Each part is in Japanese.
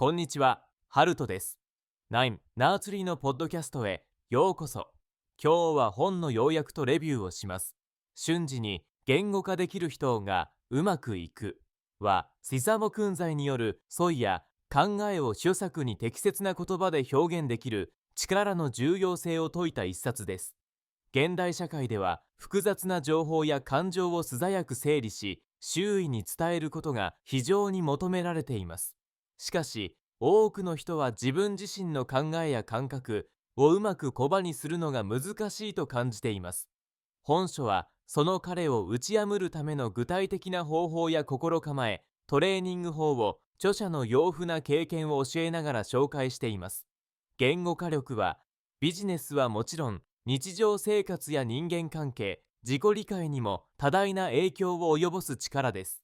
こんにちは、ハルトです。ナインナーツリーのポッドキャストへようこそ。今日は本の要約とレビューをします。瞬時に言語化できる人がうまくいくは、シサモ訓剤によるソイや考えを主作に適切な言葉で表現できる力の重要性を説いた一冊です。現代社会では複雑な情報や感情を素早く整理し、周囲に伝えることが非常に求められています。しかし、多くの人は自分自身の考えや感覚をうまく言葉にするのが難しいと感じています。本書はその彼を打ち破るための具体的な方法や心構え、トレーニング法を著者の豊富な経験を教えながら紹介しています。言語化力はビジネスはもちろん、日常生活や人間関係、自己理解にも多大な影響を及ぼす力です。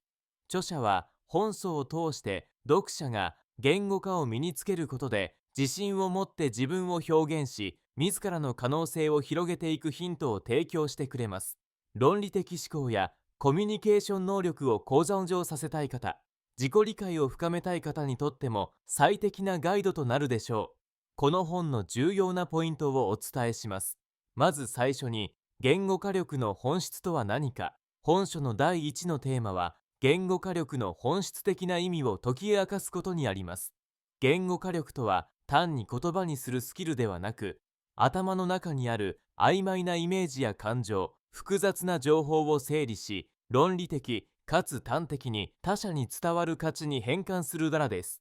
著者は本書を通して読者が言語化を身につけることで自信を持って自分を表現し、自らの可能性を広げていくヒントを提供してくれます。論理的思考やコミュニケーション能力を向上させたい方、自己理解を深めたい方にとっても最適なガイドとなるでしょう。この本の重要なポイントをお伝えします。まず最初に、言語化力の本質とは何か。本書の第一のテーマは、言語化力の本質的な意味を解き明かすことにあります。言語化力とは、単に言葉にするスキルではなく、頭の中にある曖昧なイメージや感情、複雑な情報を整理し、論理的かつ端的に他者に伝わる価値に変換する柄です。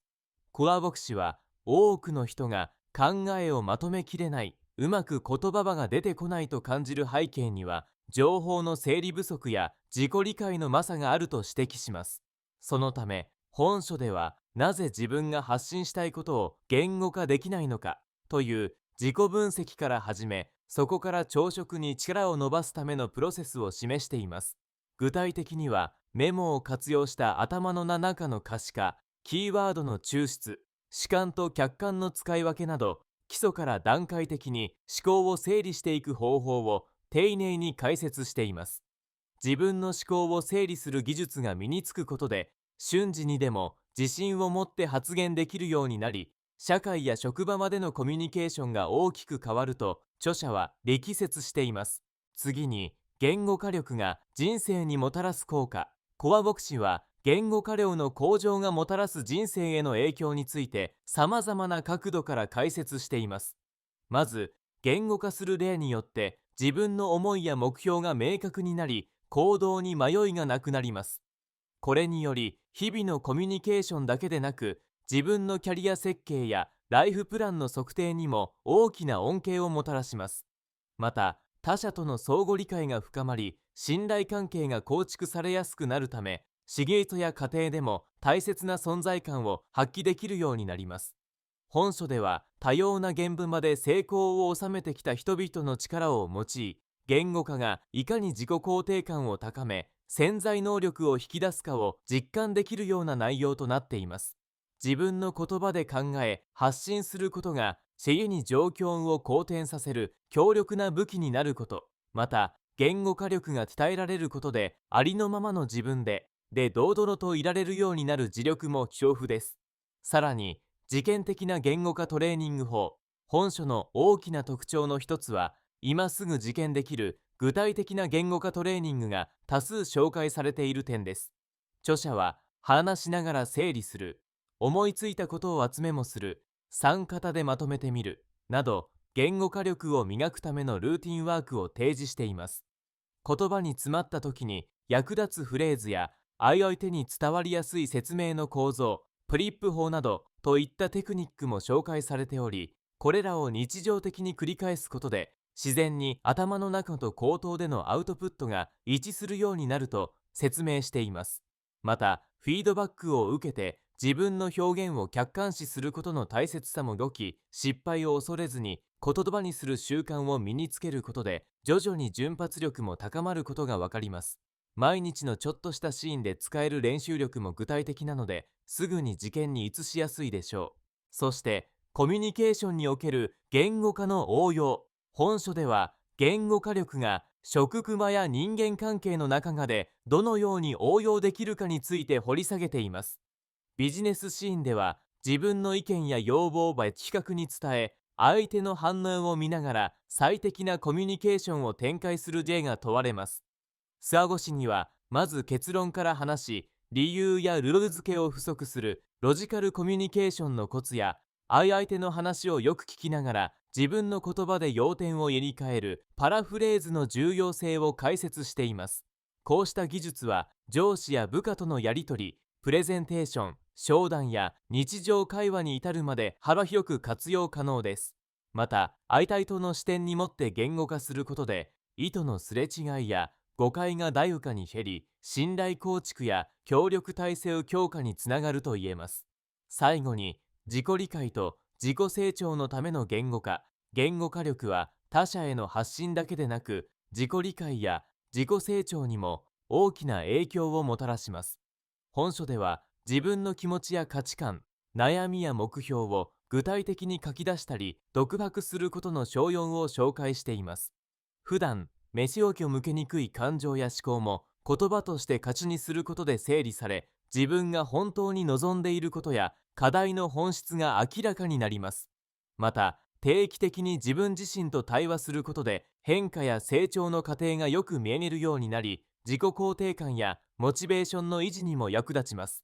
コア牧師は、多くの人が考えをまとめきれない、うまく言葉が出てこないと感じる背景には、情報の整理不足や自己理解のなさがあると指摘します。そのため、本書では、なぜ自分が発信したいことを言語化できないのかという自己分析から始め、そこから朝食に力を伸ばすためのプロセスを示しています。具体的には、メモを活用した頭の中の可視化、キーワードの抽出、主観と客観の使い分けなど、基礎から段階的に思考を整理していく方法を丁寧に解説しています。自分の思考を整理する技術が身につくことで、瞬時にでも自信を持って発言できるようになり、社会や職場までのコミュニケーションが大きく変わると著者は力説しています。次に、言語化力が人生にもたらす効果。コア牧師は、言語化量の向上がもたらす人生への影響について様々な角度から解説しています。まず、言語化する例によって自分の思いや目標が明確になり、行動に迷いがなくなります。これにより、日々のコミュニケーションだけでなく、自分のキャリア設計やライフプランの測定にも大きな恩恵をもたらします。また、他者との相互理解が深まり、信頼関係が構築されやすくなるため、仕事や家庭でも大切な存在感を発揮できるようになります。本書では、多様な現場まで成功を収めてきた人々の力を用い、言語化がいかに自己肯定感を高め、潜在能力を引き出すかを実感できるような内容となっています。自分の言葉で考え、発信することが、自由に状況を好転させる強力な武器になること、また、言語化力が鍛えられることで、ありのままの自分で堂々といられるようになる自力も豊富です。さらに、実験的な言語化トレーニング法。本書の大きな特徴の一つは、今すぐ実験できる具体的な言語化トレーニングが多数紹介されている点です。著者は、話しながら整理する、思いついたことを集めもする、3型でまとめてみる、など、言語化力を磨くためのルーティンワークを提示しています。言葉に詰まった時に役立つフレーズや、相手に伝わりやすい説明の構造、プリップ法などといったテクニックも紹介されており、これらを日常的に繰り返すことで、自然に頭の中と口頭でのアウトプットが一致するようになると説明しています。また、フィードバックを受けて自分の表現を客観視することの大切さも語き、失敗を恐れずに言葉にする習慣を身につけることで、徐々に瞬発力も高まることがわかります。毎日のちょっとしたシーンで使える練習力も具体的なので、すぐに実験に移しやすいでしょう。そして、コミュニケーションにおける言語化の応用。本書では、言語化力が職場や人間関係の中でどのように応用できるかについて掘り下げています。ビジネスシーンでは、自分の意見や要望を的確に伝え、相手の反応を見ながら最適なコミュニケーションを展開する例が問われます。スアゴ氏には、まず結論から話し、理由やルール付けを不足するロジカルコミュニケーションのコツや、相手の話をよく聞きながら自分の言葉で要点を入れ替えるパラフレーズの重要性を解説しています。こうした技術は上司や部下とのやり取り、プレゼンテーション、商談や日常会話に至るまで幅広く活用可能です。また、相対等の視点にもって言語化することで、意図のすれ違いや誤解が大かに減り、信頼構築や協力体制を強化につながると言えます。最後に、自己理解と自己成長のための言語化。言語化力は他者への発信だけでなく、自己理解や自己成長にも大きな影響をもたらします。本書では、自分の気持ちや価値観、悩みや目標を具体的に書き出したり、独白することの小4を紹介しています。普段、飯置きを向けにくい感情や思考も言葉として口にすることで整理され、自分が本当に望んでいることや課題の本質が明らかになります。また、定期的に自分自身と対話することで変化や成長の過程がよく見えるようになり、自己肯定感やモチベーションの維持にも役立ちます。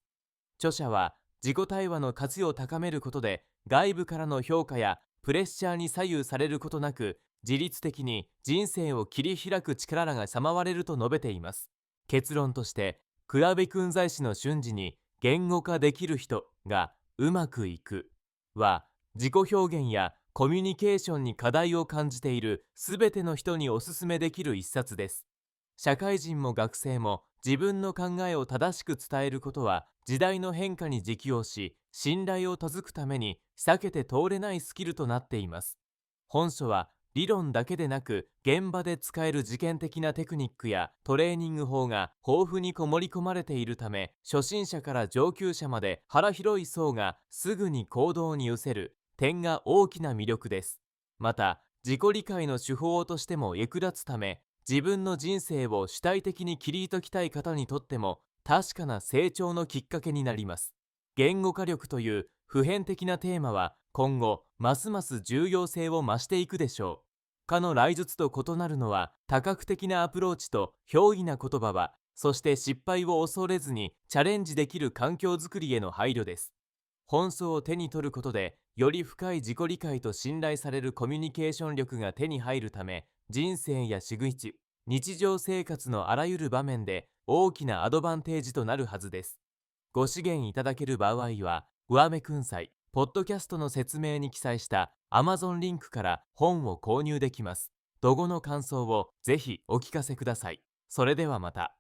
著者は、自己対話の価値を高めることで外部からの評価やプレッシャーに左右されることなく、自律的に人生を切り開く力が備われると述べています。結論として、倉部訓在士の瞬時に言語化できる人がうまくいくは、自己表現やコミュニケーションに課題を感じているすべての人におすすめできる一冊です。社会人も学生も自分の考えを正しく伝えることは時代の変化に適応し、信頼を築くために避けて通れないスキルとなっています。本書は理論だけでなく、現場で使える実験的なテクニックやトレーニング法が豊富に盛り込まれているため、初心者から上級者まで幅広い層がすぐに行動に移せる点が大きな魅力です。また、自己理解の手法としても役立つため、自分の人生を主体的に切り解きたい方にとっても確かな成長のきっかけになります。言語化力という普遍的なテーマは今後ますます重要性を増していくでしょう。かの来術と異なるのは、多角的なアプローチと憑依な言葉は、そして失敗を恐れずにチャレンジできる環境づくりへの配慮です。本書を手に取ることで、より深い自己理解と信頼されるコミュニケーション力が手に入るため、人生や仕口、日常生活のあらゆる場面で大きなアドバンテージとなるはずです。ご資源いただける場合は、上目訓祭、ポッドキャストの説明に記載した Amazon リンクから本を購入できます。どごの感想をぜひお聞かせください。それではまた。